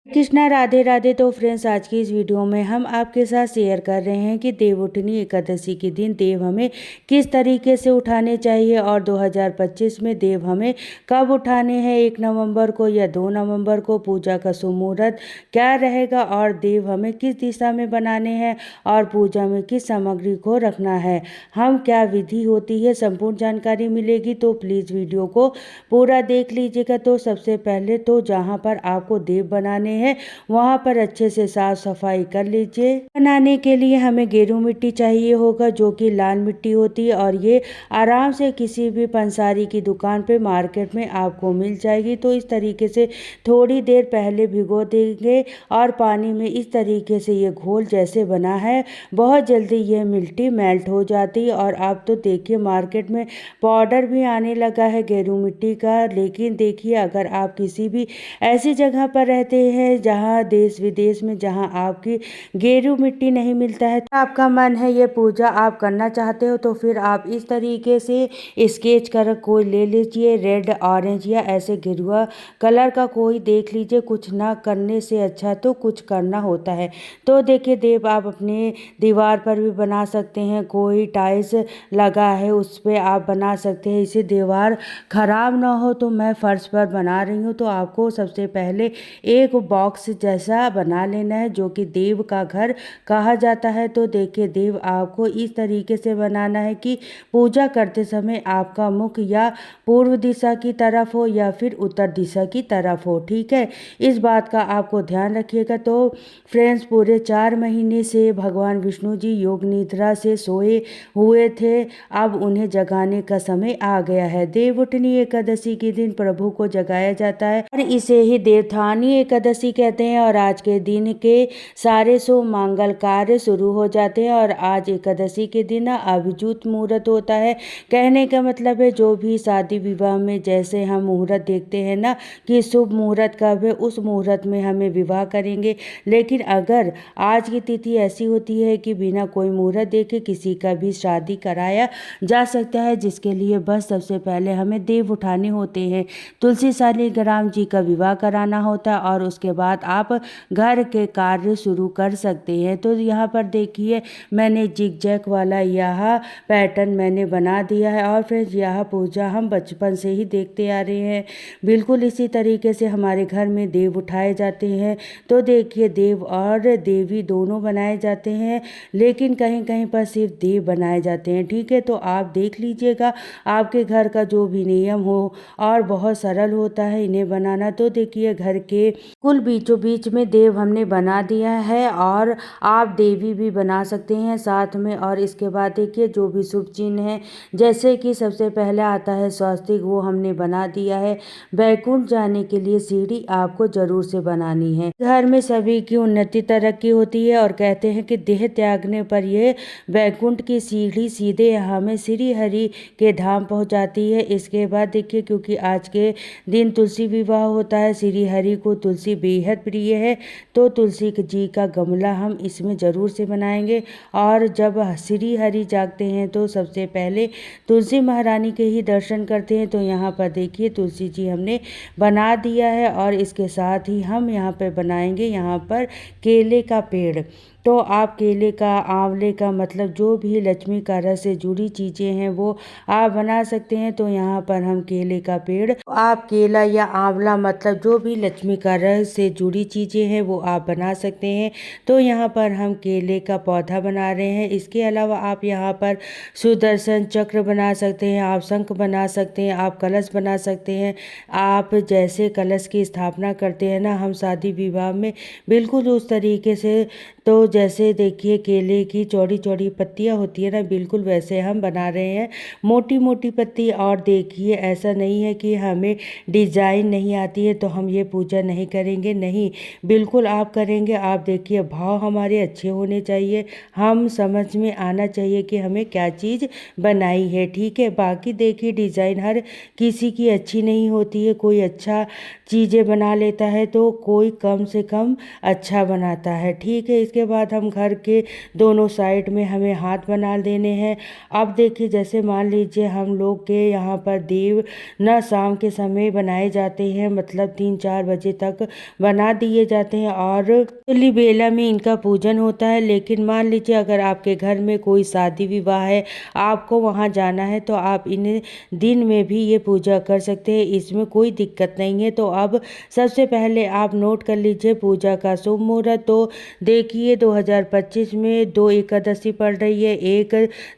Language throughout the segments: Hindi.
कृष्णा राधे राधे। तो फ्रेंड्स, आज की इस वीडियो में हम आपके साथ शेयर कर रहे हैं कि देवउठनी एकादशी के दिन देव हमें किस तरीके से उठाने चाहिए और 2025 में देव हमें कब उठाने हैं, 1 नवंबर को या 2 नवंबर को। पूजा का शुभ मुहूर्त क्या रहेगा और देव हमें किस दिशा में बनाने हैं और पूजा में किस सामग्री को रखना है, हम क्या विधि होती है, संपूर्ण जानकारी मिलेगी। तो प्लीज़ वीडियो को पूरा देख लीजिएगा। तो सबसे पहले तो जहाँ पर आपको देव बनाने हैं वहाँ पर अच्छे से साफ सफाई कर लीजिए। बनाने के लिए हमें गेरू मिट्टी चाहिए होगा, जो कि लाल मिट्टी होती है और ये आराम से किसी भी पंसारी की दुकान पे मार्केट में आपको मिल जाएगी। तो इस तरीके से थोड़ी देर पहले भिगो देंगे और पानी में इस तरीके से ये घोल जैसे बना है, बहुत जल्दी ये मिट्टी मेल्ट हो जाती है। और आप तो देखिए मार्केट में पाउडर भी आने लगा है गेरू मिट्टी का। लेकिन देखिए, अगर आप किसी भी ऐसी जगह पर रहते हैं जहां देश विदेश में जहां आपकी गेरू मिट्टी नहीं मिलता है, तो आपका मन है ये पूजा आप करना चाहते हो, तो फिर आप इस तरीके से स्केच कर कोई ले लीजिए, रेड ऑरेंज या ऐसे गेरुआ कलर का कोई देख लीजिए। कुछ ना करने से अच्छा तो कुछ करना होता है। तो देखिए, देव आप अपने दीवार पर भी बना सकते हैं, कोई टाइल्स लगा है उस पर आप बना सकते हैं। इसे दीवार खराब ना हो तो मैं फर्श पर बना रही हूँ। तो आपको सबसे पहले एक बॉक्स जैसा बना लेना है, जो कि देव का घर कहा जाता है। तो देखिए, देव आपको इस तरीके से बनाना है कि पूजा करते समय आपका मुख या पूर्व दिशा की तरफ हो या फिर उत्तर दिशा की तरफ हो। ठीक है, इस बात का आपको ध्यान रखिएगा। तो फ्रेंड्स, पूरे 4 महीने से भगवान विष्णु जी योग निद्रा से सोए हुए थे, अब उन्हें जगाने का समय आ गया है। देवउठनी एकादशी के दिन प्रभु को जगाया जाता है और इसे ही देवउठानी एकादशी कहते हैं। और आज के दिन के सारे शुभ मंगल कार्य शुरू हो जाते हैं। और आज एकादशी के दिन अभिजीत मुहूर्त होता है। कहने का मतलब है, जो भी शादी विवाह में जैसे हम मुहूर्त देखते हैं ना कि शुभ मुहूर्त कब है, उस मुहूर्त में हमें विवाह करेंगे। लेकिन अगर आज की तिथि ऐसी होती है कि बिना कोई मुहूर्त देखे किसी का भी शादी कराया जा सकता है, जिसके लिए बस सबसे पहले हमें देव उठाने होते हैं, तुलसी शालिग्राम जी का विवाह कराना होता है और उसके बाद आप घर के कार्य शुरू कर सकते हैं। तो यहाँ पर देखिए, मैंने जिग-जैग वाला यह पैटर्न मैंने बना दिया है। और फिर यह पूजा हम बचपन से ही देखते आ रहे हैं। बिल्कुल इसी तरीके से हमारे घर में देव उठाए जाते हैं। तो देखिए, देव और देवी दोनों बनाए जाते हैं, लेकिन कहीं कहीं पर सिर्फ देव बनाए जाते हैं। ठीक है, तो आप देख लीजिएगा आपके घर का जो भी नियम हो, और बहुत सरल होता है इन्हें बनाना। तो देखिए, घर के कुल बीचों बीच में देव हमने बना दिया है और आप देवी भी बना सकते हैं साथ में। और इसके बाद देखिए, जो भी शुभ चिन्ह है, जैसे कि सबसे पहले आता है स्वस्तिक, वो हमने बना दिया है। वैकुंठ जाने के लिए सीढ़ी आपको जरूर से बनानी है। घर में सभी की उन्नति तरक्की होती है और कहते हैं कि देह त्यागने पर ये वैकुंठ की सीढ़ी सीधे हमें श्री हरि के धाम पहुंचाती है। इसके बाद देखिए, क्योंकि आज के दिन तुलसी विवाह होता है, श्री हरि को तुलसी बेहद प्रिय है, तो तुलसी जी का गमला हम इसमें ज़रूर से बनाएंगे। और जब श्री हरि जागते हैं तो सबसे पहले तुलसी महारानी के ही दर्शन करते हैं। तो यहाँ पर देखिए, तुलसी जी हमने बना दिया है और इसके साथ ही हम यहाँ पर बनाएंगे यहाँ पर केले का पेड़। तो आप केले का, आंवले का, मतलब जो भी लक्ष्मी का रस से जुड़ी चीज़ें हैं वो आप बना सकते हैं। तो यहाँ पर हम केले का पेड़, आप केला या आंवला, मतलब जो भी लक्ष्मी का रस से जुड़ी चीज़ें हैं वो आप बना सकते हैं। तो यहाँ पर हम केले का पौधा बना रहे हैं। इसके अलावा आप यहाँ पर सुदर्शन चक्र बना सकते हैं, आप शंख बना सकते हैं, आप कलश बना सकते हैं। आप जैसे कलश की स्थापना करते हैं ना हम शादी विवाह में, बिल्कुल उस तरीके से। तो जैसे देखिए, केले की चौड़ी चौड़ी पत्तियां होती है ना, बिल्कुल वैसे हम बना रहे हैं, मोटी मोटी पत्ती। और देखिए, ऐसा नहीं है कि हमें डिजाइन नहीं आती है तो हम ये पूजा नहीं करेंगे, नहीं, बिल्कुल आप करेंगे। आप देखिए, भाव हमारे अच्छे होने चाहिए, हम समझ में आना चाहिए कि हमें क्या चीज़ बनाई है। ठीक है, बाकी देखिए, डिज़ाइन हर किसी की अच्छी नहीं होती है। कोई अच्छा चीज़ें बना लेता है तो कोई कम से कम अच्छा बनाता है। ठीक है, इसके इसके बाद हम घर के दोनों साइड में हमें हाथ बना देने हैं। अब देखिए जैसे मान लीजिए हम लोग के यहाँ पर देव न शाम के समय बनाए जाते हैं, मतलब 3-4 बजे तक बना दिए जाते हैं और तुलसी बेला में इनका पूजन होता है। लेकिन मान लीजिए अगर आपके घर में कोई शादी विवाह है, आपको वहाँ जाना है, तो आप इन दिन में भी ये पूजा कर सकते हैं, इसमें कोई दिक्कत नहीं है। तो अब सबसे पहले आप नोट कर लीजिए पूजा का शुभ मुहूर्त। तो देखिए 2025 में 2 एकादशी पड़ रही है, 1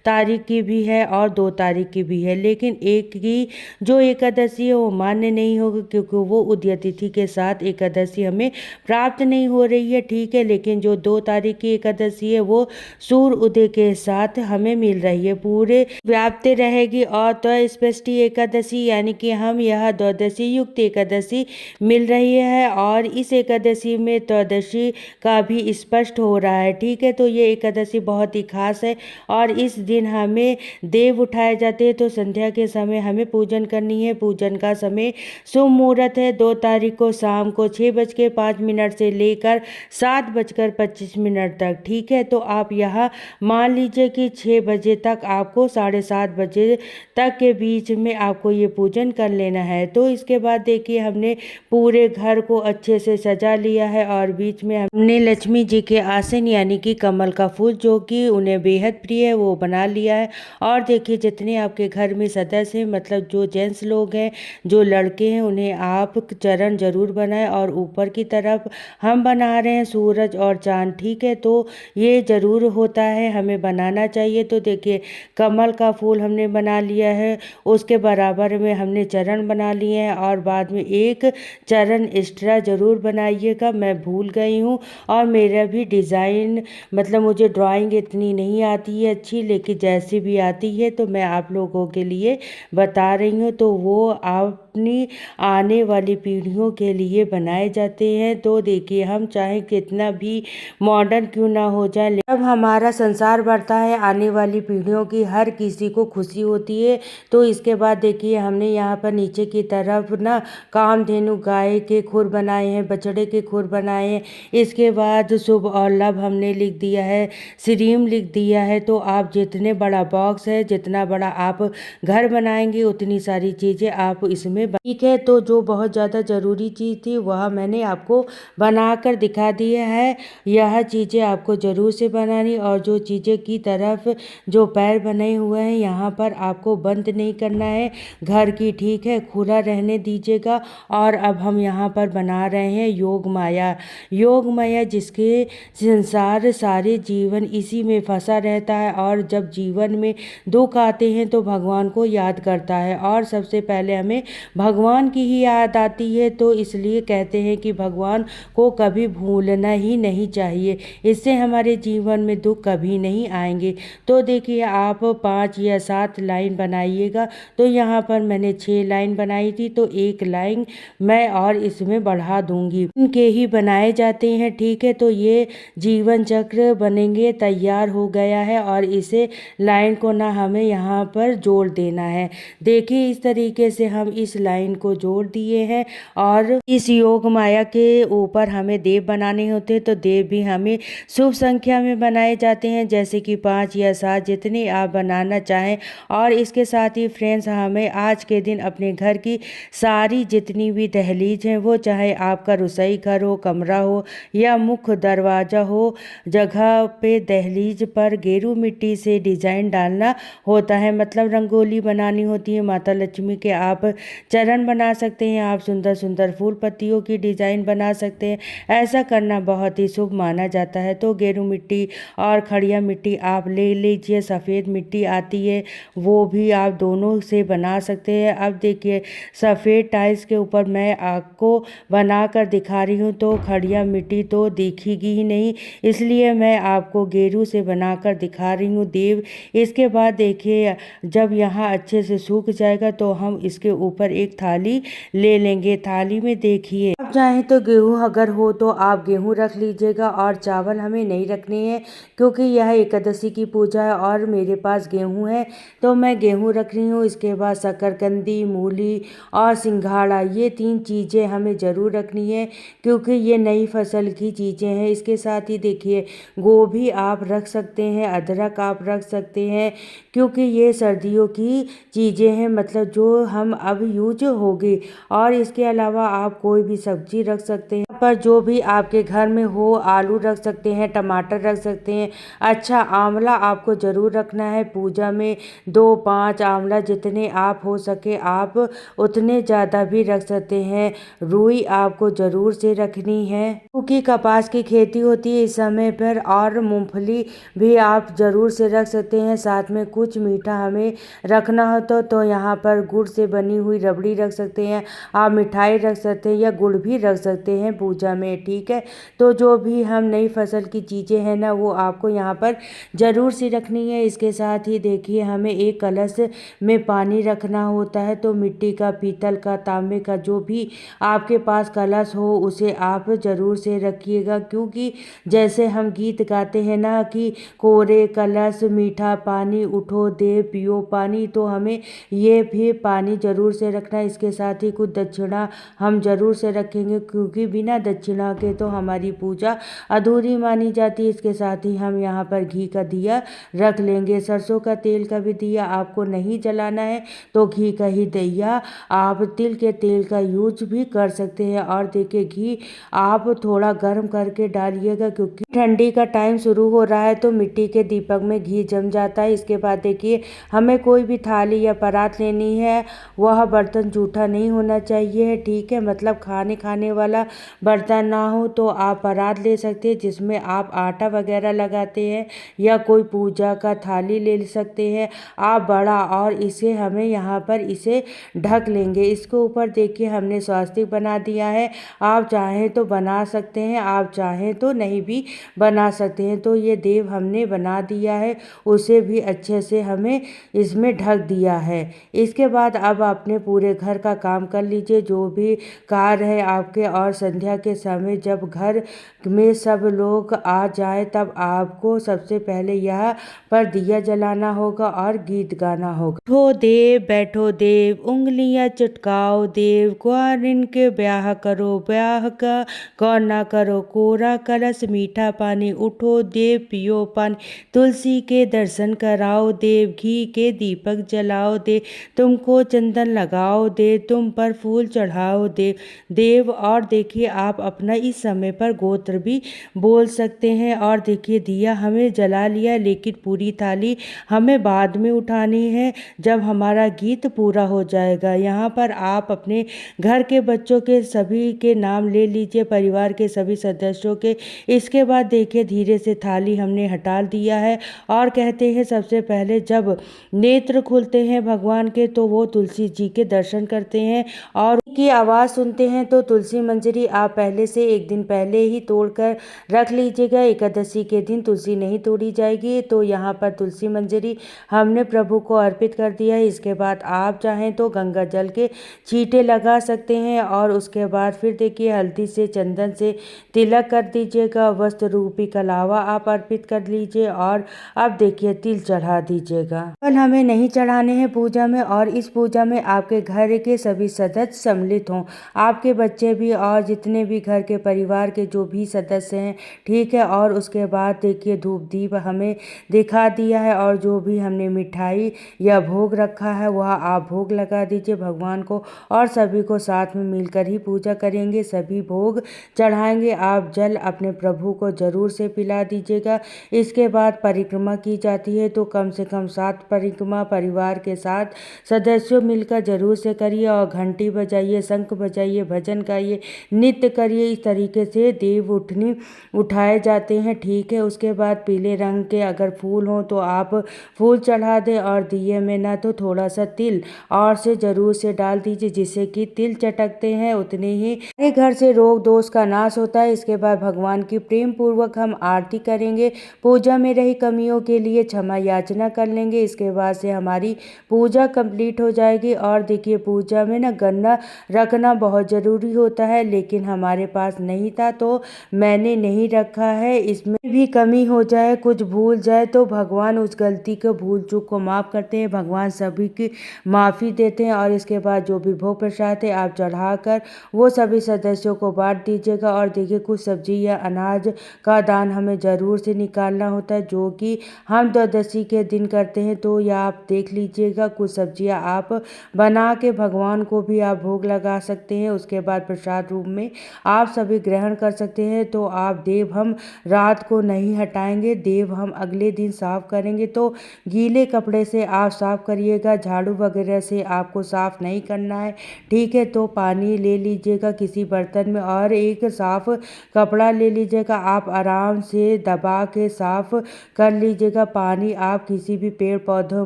तारीख की भी है और 2 तारीख की भी है। लेकिन एक की जो एकादशी है वो मान्य नहीं होगी, क्योंकि वो उदय तिथि के साथ एकादशी हमें प्राप्त नहीं हो रही है, ठीक है। लेकिन जो 2 तारीख की एकादशी है वो सूर्य उदय के साथ हमें मिल रही है, पूरे व्याप्त रहेगी। और त्रयोदशी एकादशी यानी कि हम यह द्वादशी युक्त एकादशी मिल रही है और इस एकादशी में त्रयोदशी का भी स्पष्ट हो रहा है, ठीक है। तो ये एकादशी बहुत ही खास है और इस दिन हमें देव उठाए जाते हैं। तो संध्या के समय हमें पूजन करनी है। पूजन का समय शुभ मुहूर्त है 2 तारीख को शाम को 6:05 से लेकर 7:25 तक, ठीक है। तो आप यहाँ मान लीजिए कि 6 बजे तक आपको 7:30 बजे तक के बीच में आपको ये पूजन कर लेना है। तो इसके बाद देखिए हमने पूरे घर को अच्छे से सजा लिया है और बीच में हमने लक्ष्मी जी के आसन यानी कि कमल का फूल, जो कि उन्हें बेहद प्रिय है, वो बना लिया है। और देखिए जितने आपके घर में सदस्य हैं, मतलब जो जेंट्स लोग हैं, जो लड़के हैं, उन्हें आप चरण जरूर बनाएं। और ऊपर की तरफ हम बना रहे हैं सूरज और चांद, ठीक है। तो ये ज़रूर होता है, हमें बनाना चाहिए। तो देखिए कमल का फूल हमने बना लिया है, उसके बराबर में हमने चरण बना लिए हैं और बाद में एक चरण एक्स्ट्रा ज़रूर बनाइएगा, मैं भूल गई हूँ। और मेरा भी डिज़ाइन, मतलब मुझे ड्राइंग इतनी नहीं आती है अच्छी, लेकिन जैसी भी आती है तो मैं आप लोगों के लिए बता रही हूँ। तो वो अपनी आने वाली पीढ़ियों के लिए बनाए जाते हैं। तो देखिए हम चाहे कितना भी मॉडर्न क्यों ना हो जाए, जब हमारा संसार बढ़ता है, आने वाली पीढ़ियों की हर किसी को खुशी होती है। तो इसके बाद देखिए हमने यहाँ पर नीचे की तरफ ना कामधेनु गाय के खुर बनाए हैं, बछड़े के खुर बनाए हैं। इसके बाद शुभ और लाभ हमने लिख दिया है, श्रीम लिख दिया है। तो आप जितने बड़ा बॉक्स है, जितना बड़ा आप घर बनाएंगे, उतनी सारी चीज़ें आप इसमें, ठीक है। तो जो बहुत ज़्यादा ज़रूरी चीज़ थी वह मैंने आपको बनाकर दिखा दिया है। यह चीज़ें आपको ज़रूर से बनानी, और जो चीज़ें की तरफ जो पैर बने हुए हैं यहाँ पर आपको बंद नहीं करना है घर की, ठीक है, खुला रहने दीजिएगा। और अब हम यहाँ पर बना रहे हैं योग माया। योग माया जिसके संसार सारे जीवन इसी में फंसा रहता है, और जब जीवन में दुख आते हैं तो भगवान को याद करता है, और सबसे पहले हमें भगवान की ही याद आती है। तो इसलिए कहते हैं कि भगवान को कभी भूलना ही नहीं चाहिए, इससे हमारे जीवन में दुख कभी नहीं आएंगे। तो देखिए आप 5 या 7 लाइन बनाइएगा। तो यहाँ पर मैंने 6 लाइन बनाई थी, तो 1 लाइन मैं और इसमें बढ़ा दूंगी। इनके ही बनाए जाते हैं, ठीक है। तो ये जीवन चक्र बनेंगे तैयार हो गया है, और इसे लाइन को ना हमें यहाँ पर जोड़ देना है। देखिए इस तरीके से हम इस लाइन को जोड़ दिए हैं, और इस योग माया के ऊपर हमें देव बनाने होते हैं। तो देव भी हमें शुभ संख्या में बनाए जाते हैं, जैसे कि 5 या 7, जितने आप बनाना चाहें। और इसके साथ ही फ्रेंड्स हमें आज के दिन अपने घर की सारी जितनी भी दहलीज हैं, वो चाहे आपका रसोई घर हो, कमरा हो या मुख्य दरवाज़ा हो, जगह पे दहलीज पर गेरू मिट्टी से डिज़ाइन डालना होता है, मतलब रंगोली बनानी होती है। माता लक्ष्मी के आप चरण बना सकते हैं, आप सुंदर सुंदर फूल पत्तियों की डिज़ाइन बना सकते हैं। ऐसा करना बहुत ही शुभ माना जाता है। तो गेरू मिट्टी और खड़िया मिट्टी आप ले लीजिए, सफ़ेद मिट्टी आती है वो भी आप दोनों से बना सकते हैं। अब देखिए सफ़ेद टाइल्स के ऊपर मैं आपको बना कर दिखा रही हूँ, तो खड़िया मिट्टी तो दिखेगी ही नहीं, इसलिए मैं आपको गेरू से बनाकर दिखा रही हूँ देव। इसके बाद देखिए जब यहाँ अच्छे से सूख जाएगा तो हम इसके ऊपर एक थाली ले लेंगे। थाली में देखिए अब चाहें तो गेहूँ अगर हो तो आप गेहूँ रख लीजिएगा और चावल हमें नहीं रखने हैं, क्योंकि यह एकादशी की पूजा है और मेरे पास गेहूँ है तो मैं गेहूँ रख रही हूँ। इसके बाद शकरकंदी, मूली और सिंघाड़ा, ये 3 चीज़ें हमें ज़रूर रखनी है क्योंकि ये नई फसल की चीज़ें हैं। इसके साथ ही देखिए गोभी आप रख सकते हैं, अदरक आप रख सकते हैं, क्योंकि ये सर्दियों की चीज़ें हैं, मतलब जो हम अब यूज होगी। और इसके अलावा आप कोई भी सब्जी रख सकते हैं, पर जो भी आपके घर में हो, आलू रख सकते हैं, टमाटर रख सकते हैं। अच्छा, आंवला आपको ज़रूर रखना है पूजा में, 2-5 आंवला जितने आप हो सके आप उतने ज़्यादा भी रख सकते हैं। रुई आपको ज़रूर से रखनी है, क्योंकि कपास की खेती होती है इस समय पर। और मूंगफली भी आप ज़रूर से रख सकते हैं। साथ में कुछ मीठा हमें रखना हो तो यहाँ पर गुड़ से बनी हुई रबड़ी रख सकते हैं, आप मिठाई रख सकते हैं या गुड़ भी रख सकते हैं पूजा में, ठीक है। तो जो भी हम नई फसल की चीज़ें हैं ना, वो आपको यहाँ पर ज़रूर सी रखनी है। इसके साथ ही देखिए हमें एक कलश में पानी रखना होता है, तो मिट्टी का, पीतल का, तांबे का, जो भी आपके पास कलश हो उसे आप ज़रूर से रखिएगा, क्योंकि जैसे हम गीत गाते हैं ना कि कोरे कलश मीठा पानी उठो देव पियो पानी, तो हमें ये भी पानी ज़रूर से रखना है। इसके साथ ही कुछ दक्षिणा हम ज़रूर से रखेंगे, क्योंकि बिना दक्षिणा के तो हमारी पूजा अधूरी मानी जाती है। इसके साथ ही हम यहाँ पर घी का दिया रख लेंगे। सरसों का तेल का भी दिया आपको नहीं जलाना है तो घी का ही दिया आप तिल के तेल का यूज भी कर सकते हैं। और देखिए घी आप थोड़ा गर्म करके डालिएगा, क्योंकि ठंडी का टाइम शुरू हो रहा है तो मिट्टी के दीपक में घी जम जाता है। इसके बाद देखिए हमें कोई भी थाली या परात लेनी है, वह बर्तन जूठा नहीं होना चाहिए, ठीक है। मतलब खाने वाला बर्तन ना हो तो आप परात ले सकते हैं जिसमें आप आटा वगैरह लगाते हैं, या कोई पूजा का थाली ले सकते हैं आप बड़ा। और इसे हमें यहाँ पर इसे ढक लेंगे। इसके ऊपर देखिए हमने स्वास्तिक बना दिया है, आप चाहें तो बना सकते हैं, आप चाहें तो नहीं भी बना सकते हैं। तो ये देव हमने बना दिया है, उसे भी अच्छे से हमें इसमें ढक दिया है। इसके बाद अब अपने पूरे घर का काम कर लीजिए, जो भी कार्य है आपके। और संध्या के समय जब घर में सब लोग आ जाए तब आपको सबसे पहले यह पर दिया जलाना होगा और गीत गाना होगा। उठो देव बैठो देव, उंगलियां चटकाओ देव, ग्वारिन के ब्याह करो ब्याह का, कौन ना करो कोरा कलश मीठा पानी, उठो देव पियो पानी, तुलसी के दर्शन कराओ देव, घी के दीपक जलाओ देव, तुमको चंदन लगाओ देव, तुम पर फूल चढ़ाओ देव। और देखिए आप अपना इस समय पर गोत्र भी बोल सकते हैं। और देखिए दिया हमें जला लिया, लेकिन पूरी थाली हमें बाद में उठानी है जब हमारा गीत पूरा हो जाएगा। यहाँ पर आप अपने घर के बच्चों के सभी के नाम ले लीजिए, परिवार के सभी सदस्यों के। इसके बाद देखिए धीरे से थाली हमने हटा दिया है और कहते हैं सबसे पहले जब नेत्र खुलते हैं भगवान के तो वो तुलसी जी के दर्शन करते हैं और उनकी आवाज़ सुनते हैं। तो तुलसी मंजरी आप पहले से एक दिन पहले ही तोड़कर रख लीजिएगा, एकादशी के दिन तुलसी नहीं तोड़ी जाएगी। तो यहाँ पर तुलसी मंजरी हमने प्रभु को अर्पित कर दिया है। इसके बाद आप चाहें तो गंगा जल के छींटे लगा सकते हैं और उसके बाद फिर देखिए हल्दी से, चंदन से तिलक कर दीजिएगा, वस्त्र रूपी कलावा आप अर्पित कर लीजिए और अब देखिए तिल चढ़ा दीजिएगा। फल हमें नहीं चढ़ाने हैं पूजा में, और इस पूजा में आपके घर के सभी सदस्य सम्मिलित हों, आपके बच्चे भी और जितने भी घर के परिवार के जो भी सदस्य हैं, ठीक है। और उसके बाद देखिए धूप दीप हमें दिखा दिया है और जो भी हमने मिठाई या भोग रखा है वह आप भोग लगा दीजिए भगवान को, और सभी को साथ में मिलकर ही पूजा करेंगे, सभी भोग चढ़ाएंगे। आप जल अपने प्रभु को जरूर से पिला दीजिएगा। इसके बाद परिक्रमा की जाती है, तो कम से कम 7 परिक्रमा परिवार के साथ सदस्यों मिलकर जरूर से करिए, और घंटी बजाइए, शंख बजाइए, भजन गाइए, नृत्य करिए। इस तरीके से देव उठनी उठाए जाते हैं, ठीक है। उसके बाद पीले रंग के अगर फूल हो तो आप फूल चढ़ा दें, और दिए में ना तो थोड़ा सा तिल और से जरूर से डाल दीजिए, जिससे कि तिल चटकते हैं उतने ही हमारे घर से रोग दोष का नाश होता है। इसके बाद भगवान की प्रेम पूर्वक हम आरती करेंगे, पूजा में रही कमियों के लिए क्षमा याचना कर लेंगे। इसके बाद से हमारी पूजा कंप्लीट हो जाएगी। और देखिए पूजा में ना गन्ना रखना बहुत ज़रूरी होता है, लेकिन हम हमारे पास नहीं था तो मैंने नहीं रखा है। इसमें भी कमी हो जाए, कुछ भूल जाए तो भगवान उस गलती को, भूल चूक को माफ़ करते हैं। भगवान सभी की माफ़ी देते हैं। और इसके बाद जो भी भोग प्रसाद है आप चढ़ाकर वो सभी सदस्यों को बांट दीजिएगा। और देखिए कुछ सब्जी या अनाज का दान हमें ज़रूर से निकालना होता है, जो कि हम द्वादशी के दिन करते हैं। तो यह आप देख लीजिएगा, कुछ सब्जियां आप बना के भगवान को भी आप भोग लगा सकते हैं। उसके बाद प्रसाद रूप में आप सभी ग्रहण कर सकते हैं। तो आप देव हम रात को नहीं हटाएंगे, देव हम अगले दिन साफ करेंगे। तो गीले कपड़े से आप साफ करिएगा, झाड़ू वगैरह से आपको साफ नहीं करना है, ठीक है। तो पानी ले लीजिएगा किसी बर्तन में और एक साफ कपड़ा ले लीजिएगा। आप आराम से दबा के साफ कर लीजिएगा। पानी आप किसी भी पेड़ पौधों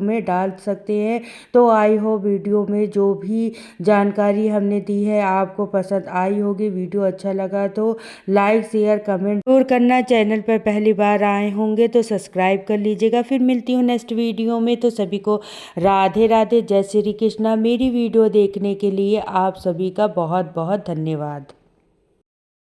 में डाल सकते हैं। तो आई हो वीडियो में जो भी जानकारी हमने दी है आपको पसंद आई होगी। वीडियो अच्छा लगा तो लाइक शेयर कमेंट जरूर करना। चैनल पर पहली बार आए होंगे तो सब्सक्राइब कर लीजिएगा। फिर मिलती हूँ नेक्स्ट वीडियो में। तो सभी को राधे राधे, जय श्री कृष्णा। मेरी वीडियो देखने के लिए आप सभी का बहुत बहुत धन्यवाद।